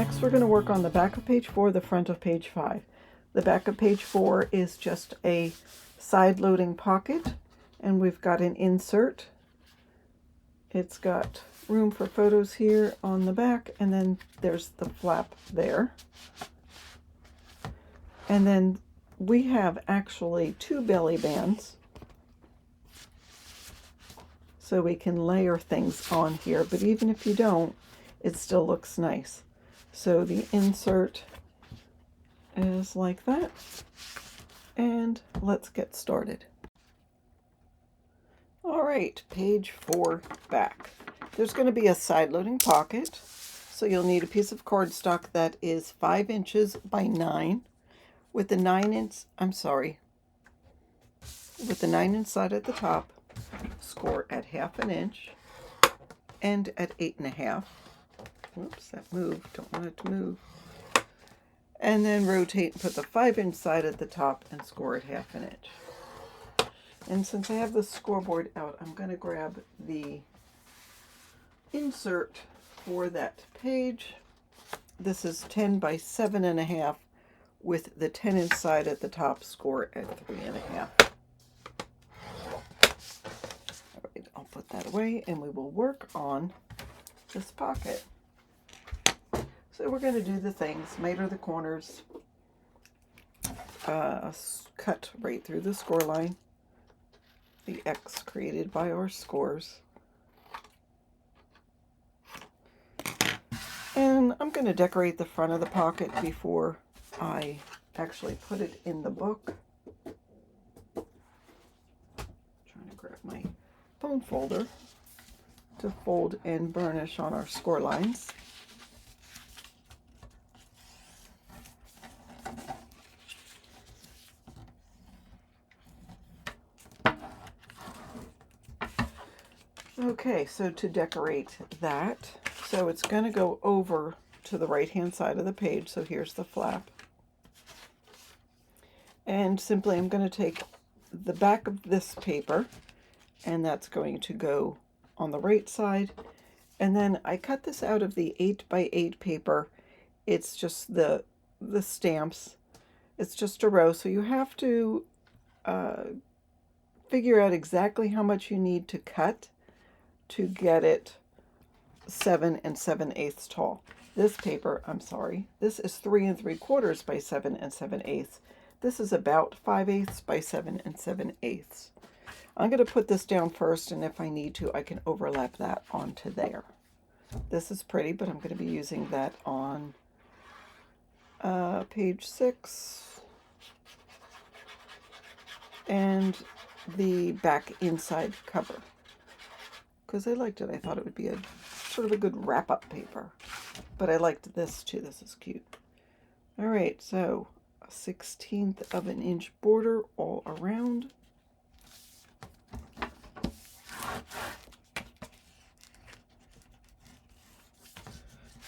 next we're going to work on the back of page 4, the front of page 5. The back of page 4 is just a side-loading pocket, and we've got an insert. It's got room for photos here on the back, and then there's the flap there. And then we have actually 2 belly bands, so we can layer things on here, but even if you don't, it still looks nice. So the insert is like that, and let's get started. All right, page 4 back. There's going to be a side-loading pocket, so you'll need a piece of cardstock that is 5 inches by 9 with the 9-inch, with the 9-inch side at the top, score at 1/2 inch and at 8.5. Whoops, that moved. Don't want it to move. And then rotate and put the 5-inch side at the top and score at 1/2 inch. And since I have the scoreboard out, I'm going to grab the insert for that page. This is 10 by 7.5 with the 10-inch side at the top, score at 3.5. All right, I'll put that away and we will work on this pocket. So we're going to do the things, miter the corners, cut right through the score line, the X created by our scores. And I'm going to decorate the front of the pocket before I actually put it in the book. Trying to grab my bone folder to fold and burnish on our score lines. Okay, so to decorate that, so it's going to go over to the right-hand side of the page. So here's the flap. And simply I'm going to take the back of this paper, and that's going to go on the right side. And then I cut this out of the 8 by 8 paper. It's just the stamps. It's just a row. So you have to figure out exactly how much you need to cut to get it 7 7/8 tall. This paper, this is 3 3/4 by 7 7/8. This is about 5/8 by 7 7/8. I'm going to put this down first, and if I need to, I can overlap that onto there. This is pretty, but I'm going to be using that on page 6 and the back inside cover. Because I liked it. I thought it would be a sort of a good wrap-up paper. But I liked this too. This is cute. All right, so a 1/16 of an inch border all around.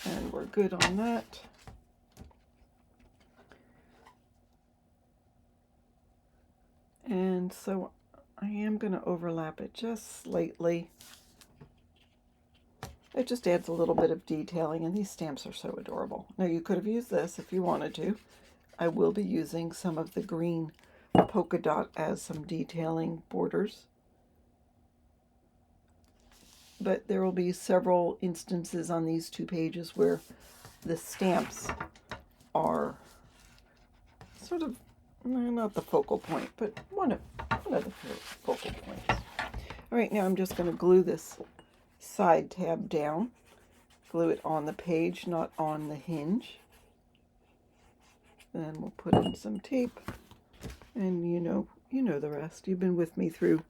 And we're good on that. And so I am going to overlap it just slightly. It just adds a little bit of detailing, and these stamps are so adorable. Now you could have used this if you wanted to. I will be using some of the green polka dot as some detailing borders. But there will be several instances on these 2 pages where the stamps are sort of, not the focal point, but one of the focal points. All right, now I'm just going to glue this side tab down. Glue it on the page, not on the hinge. Then we'll put in some tape, and you know the rest. You've been with me through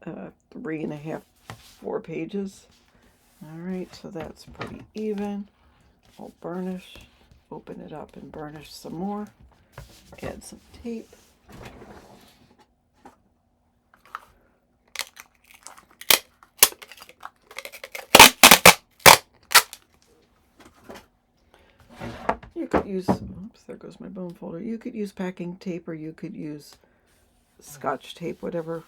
3.5, 4 pages. All right, so that's pretty even. I'll burnish, open it up and burnish some more. Add some tape. You could use, oops, there goes my bone folder. You could use packing tape, or you could use Scotch tape, whatever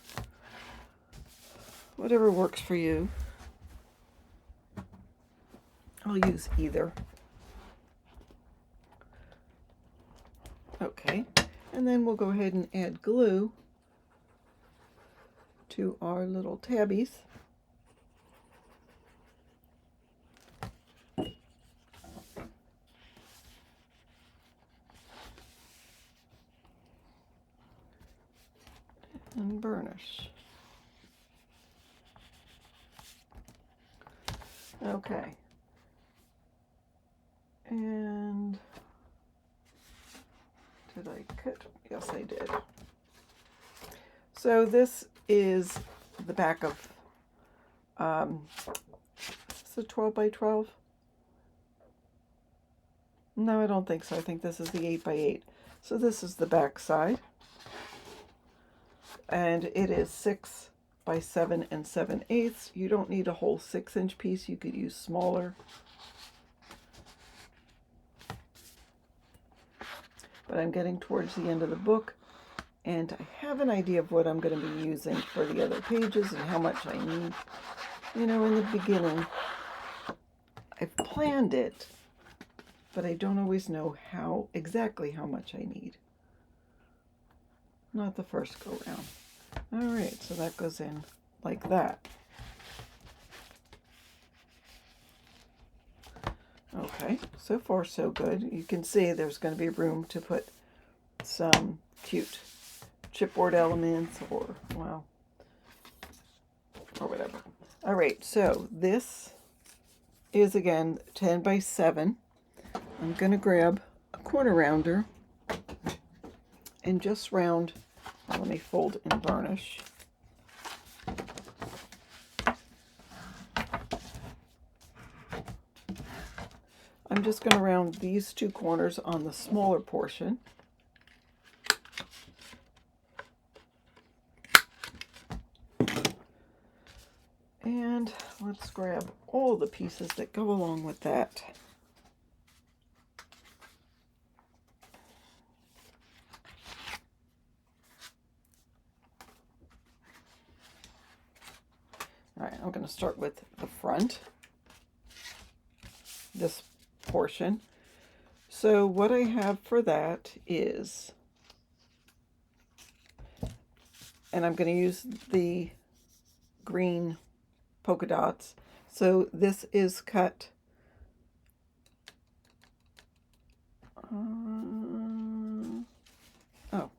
works for you. I'll use either. Okay, and then we'll go ahead and add glue to our little tabbies. And burnish. Okay. And did I cut? Yes, I did. So this is the back of, is this a 12 by 12? No, I don't think so. I think this is the 8 by 8. So this is the back side. And it is 6 by 7 7/8. You don't need a whole 6-inch piece. You could use smaller. But I'm getting towards the end of the book, and I have an idea of what I'm going to be using for the other pages and how much I need. You know, in the beginning, I've planned it, but I don't always know exactly how much I need. Not the first go round. All right, so that goes in like that. Okay, so far so good. You can see there's going to be room to put some cute chipboard elements or, well, or whatever. All right, so this is again 10 by 7. I'm going to grab a corner rounder and just round. Let me fold and varnish. I'm just going to round these two corners on the smaller portion. And let's grab all the pieces that go along with that. All right, I'm going to start with the front, this portion. So what I have for that is, and I'm going to use the green polka dots. So this is cut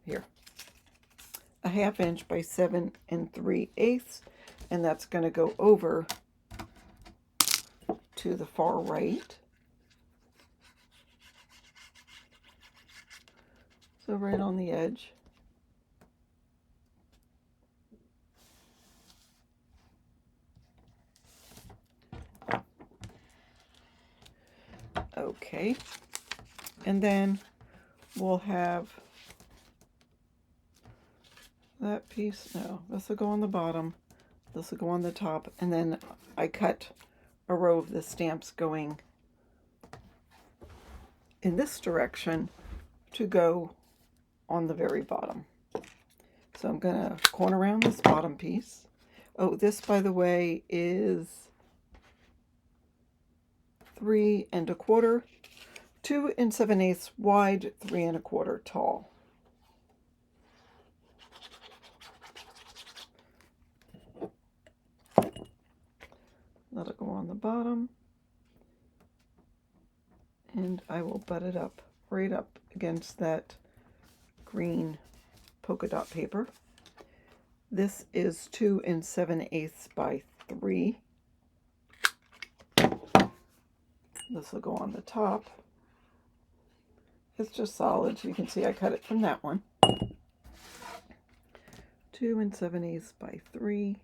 here, a 1/2 inch by 7 3/8, and that's going to go over to the far right. So right on the edge. Okay, and then we'll have that piece. No, this will go on the bottom, this will go on the top, and then I cut a row of the stamps going in this direction to go on the very bottom. So I'm going to corner around this bottom piece. Oh, this, by the way, is 3 1/4, 2 7/8 wide, 3 1/4 tall. That'll go on the bottom, and I will butt it up right up against that green polka dot paper. This is 2 7/8 by 3. This will go on the top. It's just solid, so you can see I cut it from that one. 2 7/8 by 3.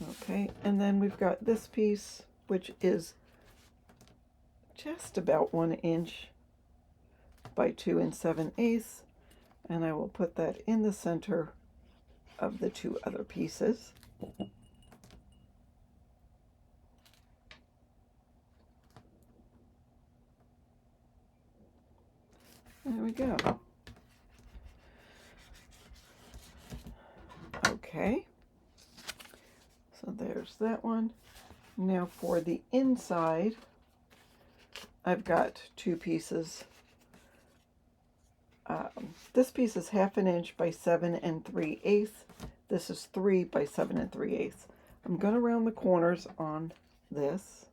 Okay, and then we've got this piece, which is just about 1 inch by 2 7/8, and I will put that in the center of the two other pieces. There we go. Okay, so So there's that one. Now for the inside, I've got two pieces. This piece is 1/2 inch by 7 3/8. This is 3 by 7 3/8. I'm going to round the corners on this.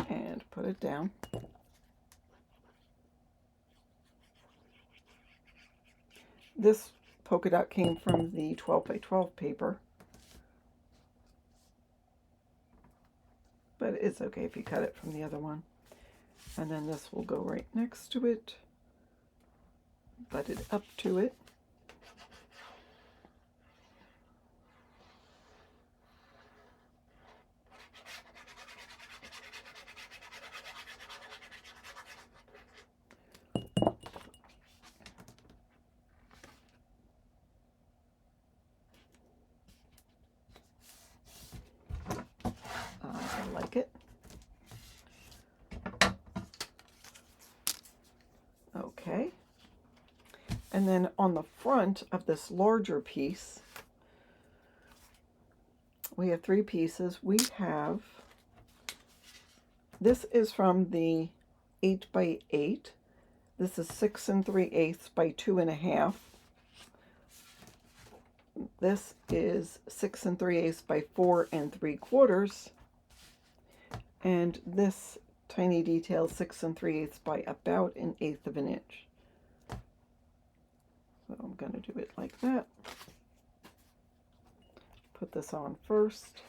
And put it down. This polka dot came from the 12 by 12 paper. But it's okay if you cut it from the other one. And then this will go right next to it. Butt it up to it. I like it. Okay. And then on the front of this larger piece, we have 3 pieces. We have, this is from the 8 by 8. This is 6 3/8 by 2 1/2. This is 6 3/8 by 4 3/4. And this tiny detail, 6 3/8 by about 1/8 of an inch. So I'm going to do it like that. Put this on first.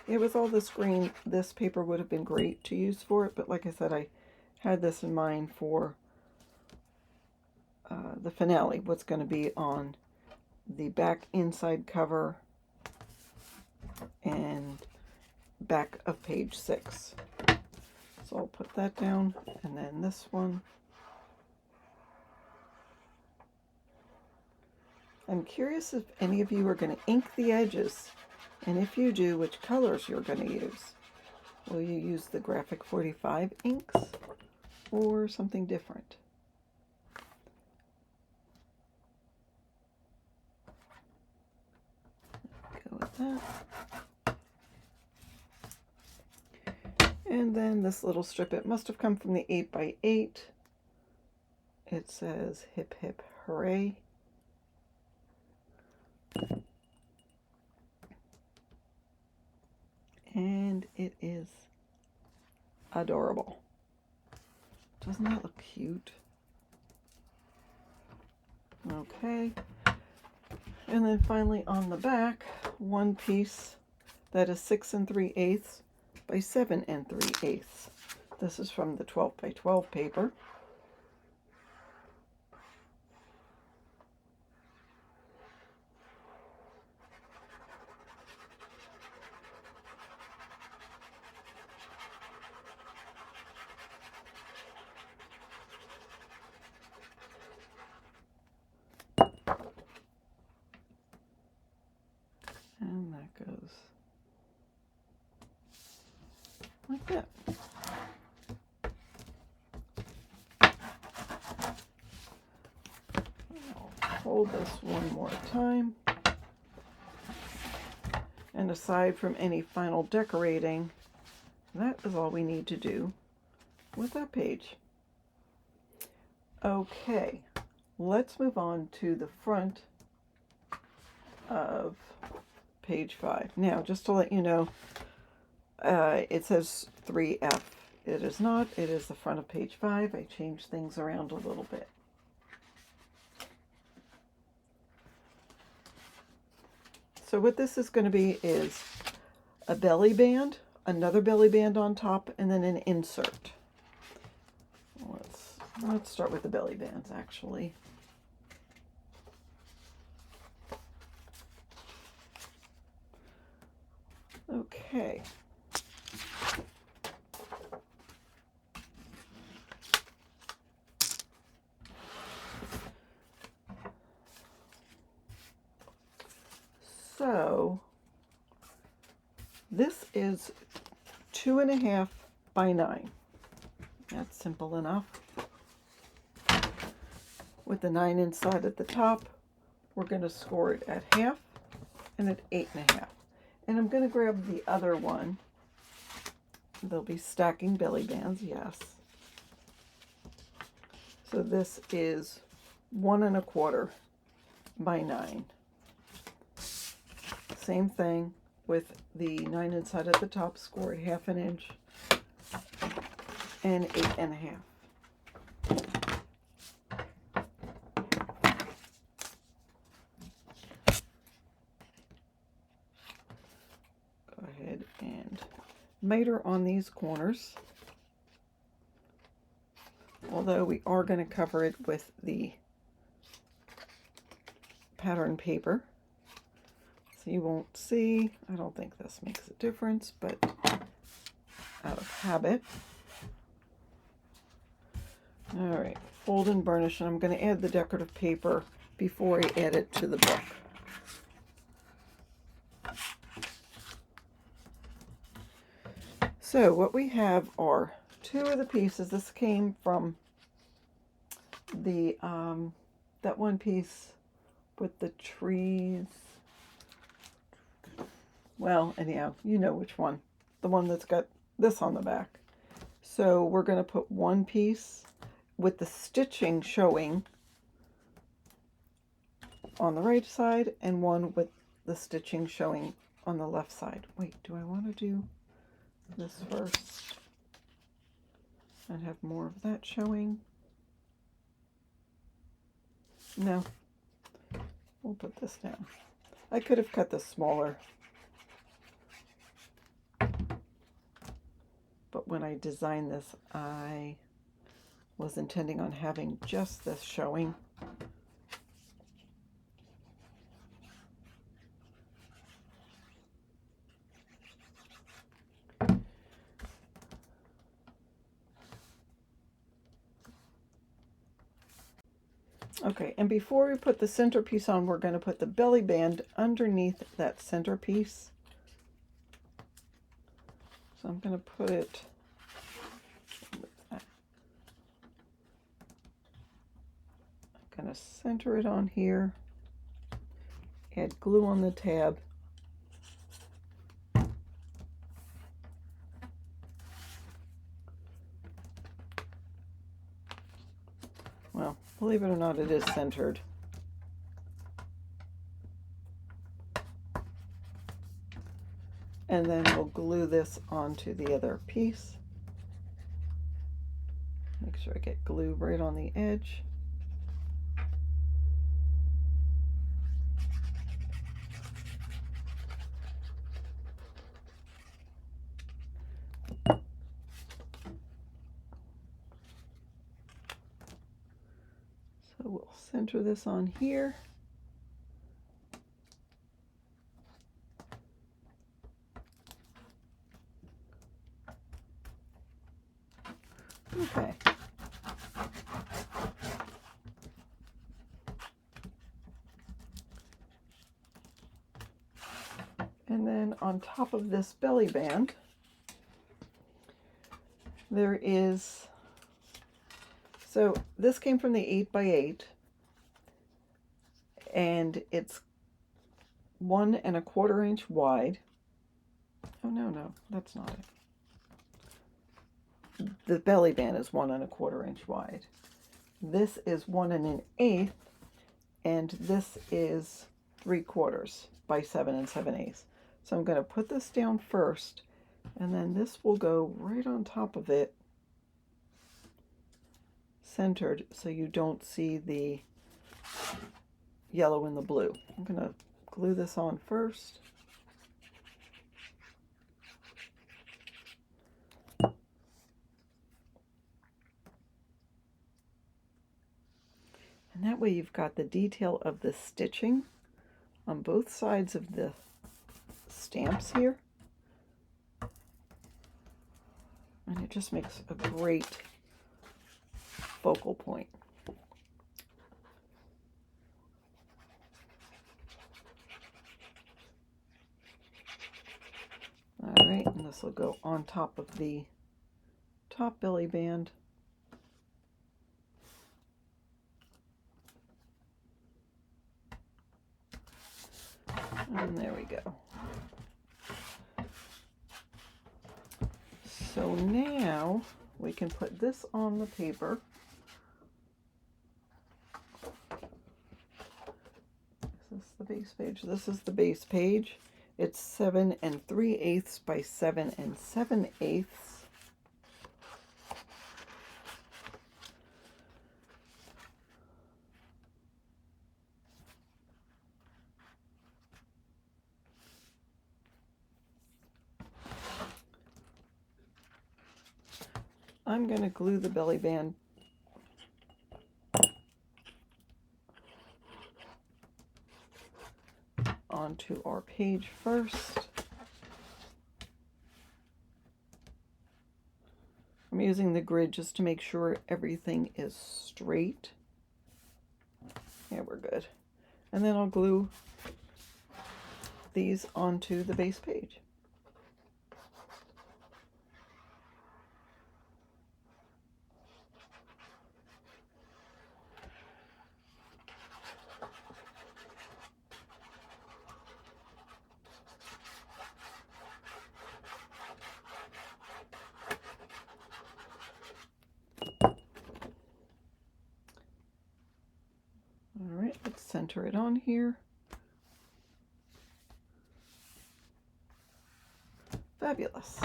Yeah, with all this green, this paper would have been great to use for it, but like I said, I had this in mind for the finale, what's going to be on the back inside cover and back of page 6. So I'll put that down, and then this one. I'm curious if any of you are going to ink the edges, and if you do, which colors you're going to use. Will you use the Graphic 45 inks or something different? Go with that. And then this little strip, it must have come from the 8 by 8. It says Hip Hip Hooray. And it is adorable. Doesn't that look cute? Okay. And then finally on the back, one piece that is 6 3/8 by 7 3/8. This is from the 12 by 12 paper. And that goes like that. I'll hold this one more time. And aside from any final decorating, that is all we need to do with that page. Okay, let's move on to the front of page 5. Now, just to let you know, it says 3F. It is not. It is the front of page 5. I changed things around a little bit. So what this is going to be is a belly band, another belly band on top, and then an insert. Let's start with the belly bands, actually. Okay. So this is 2 1/2 by 9. That's simple enough. With the 9 inside at the top, we're going to score it at half and at 8.5. And I'm going to grab the other one. They'll be stacking belly bands, yes. So this is 1 1/4 by 9. Same thing with the 9 inside at the top, score at 1/2 inch and 8.5. Go ahead and miter on these corners, although we are going to cover it with the pattern paper, so you won't see. I don't think this makes a difference, but out of habit. All right, fold and burnish, and I'm going to add the decorative paper before I add it to the book. So what we have are 2 of the pieces. This came from the that one piece with the trees. Well, anyhow, you know which one. The one that's got this on the back. So we're going to put one piece with the stitching showing on the right side and one with the stitching showing on the left side. Wait, do I want to do this first and have more of that showing? No, we'll put this down. I could have cut this smaller, but when I designed this, I was intending on having just this showing. Okay, and before we put the centerpiece on, we're going to put the belly band underneath that centerpiece. So I'm going to put it, I'm going to center it on here, add glue on the tab, well, believe it or not, it is centered. And then we'll glue this onto the other piece. Make sure I get glue right on the edge. So we'll center this on here. Okay. And then on top of this belly band, there is, so this came from the 8x8, and it's 1 1/4 inch wide. Oh, no, that's not it. The belly band is 1 1/4 inch wide. This is 1 1/8, and this is 3/4 by 7 7/8. So I'm going to put this down first, and then this will go right on top of it, centered, so you don't see the yellow and the blue. I'm going to glue this on first. And that way you've got the detail of the stitching on both sides of the stamps here. And it just makes a great focal point. All right, and this will go on top of the top belly band. And there we go. So now we can put this on the paper. Is this the base page? This is the base page. It's 7 3/8 by 7 7/8. I'm going to glue the belly band onto our page first. I'm using the grid just to make sure everything is straight. Yeah, we're good. And then I'll glue these onto the base page. All right, let's center it on here. Fabulous.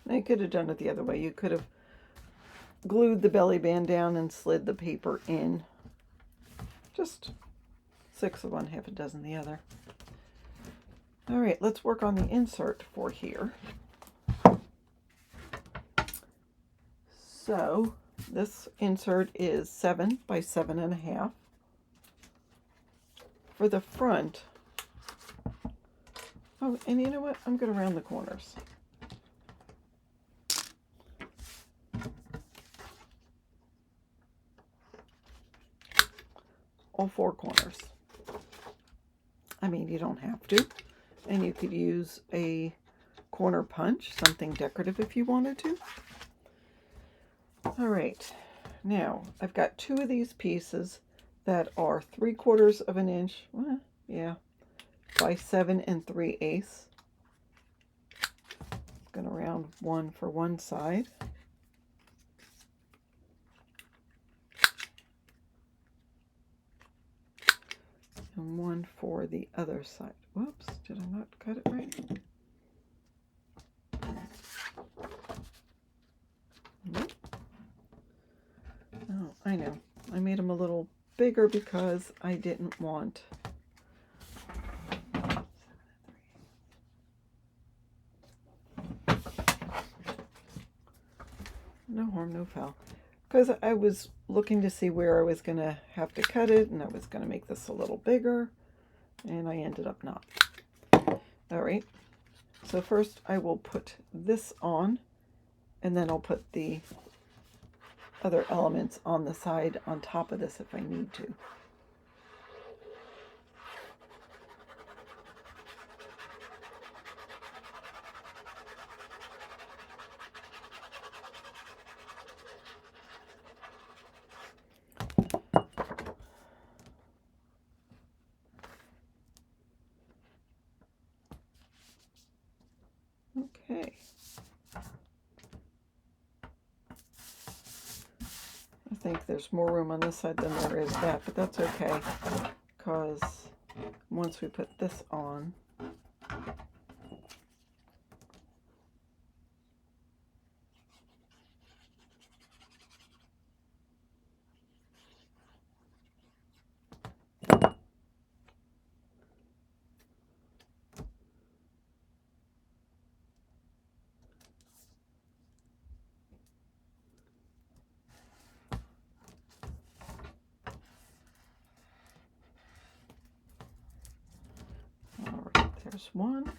Now you could have done it the other way. You could have glued the belly band down and slid the paper in. Just 6 of one, half a dozen the other. All right, let's work on the insert for here. So this insert is 7 by 7 1/2. For the front, oh, and you know what? I'm going to round the corners. All 4 corners. I mean, you don't have to. And you could use a corner punch, something decorative if you wanted to. All right, now I've got 2 of these pieces that are 3/4 of an inch, well, yeah, by 7 3/8. I'm going to round 1 for one side. And 1 for the other side. Whoops, did I not cut it right? Nope. Oh, I know. I made them a little bigger because I didn't want no harm, no foul. Because I was looking to see where I was going to have to cut it, and I was going to make this a little bigger, and I ended up not. All right, so first I will put this on, and then I'll put the other elements on the side on top of this if I need to. Okay. I think there's more room on this side than there is that, but that's okay, because once we put this on, all right, there's one.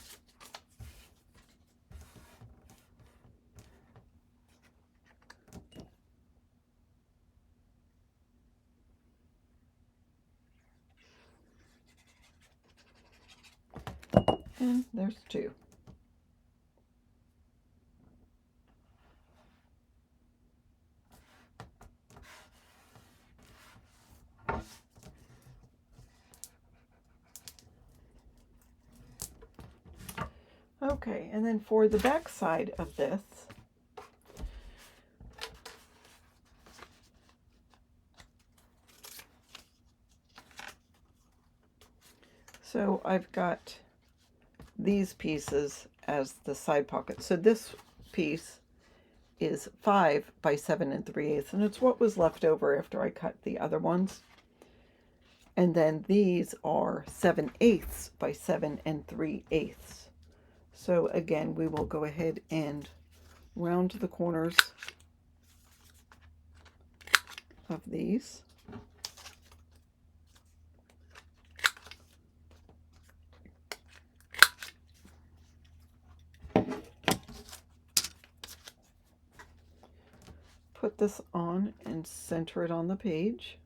And there's 2. Okay, and then for the back side of this, so I've got these pieces as the side pocket. So this piece is 5 by 7 3/8, and it's what was left over after I cut the other ones. And then these are 7/8 by 7 3/8. So again, we will go ahead and round the corners of these. Put this on and center it on the page.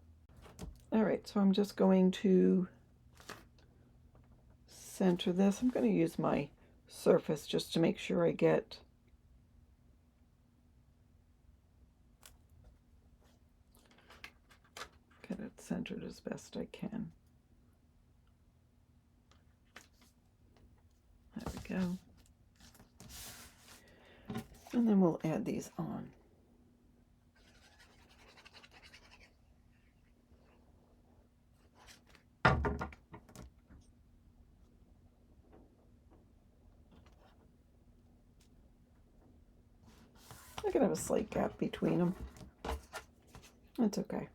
All right, so I'm just going to center this. I'm going to use my surface just to make sure I get it centered as best I can. There we go. And then we'll add these on. I could have a slight gap between them. That's okay.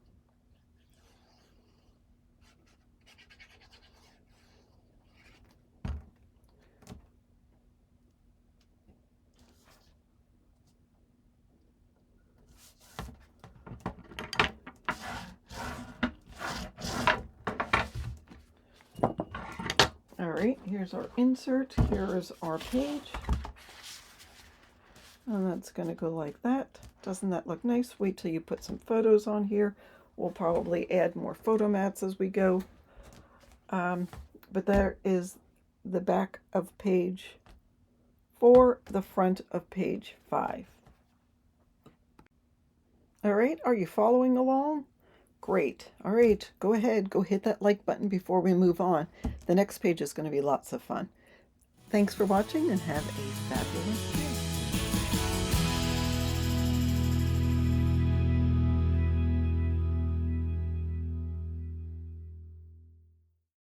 All right, here's our insert. Here's our page. And that's going to go like that. Doesn't that look nice? Wait till you put some photos on here. We'll probably add more photo mats as we go. But there is the back of page 4, the front of page 5. All right, are you following along? Great. All right, go ahead, go hit that like button before we move on. The next page is going to be lots of fun. Thanks for watching and have a fabulous day.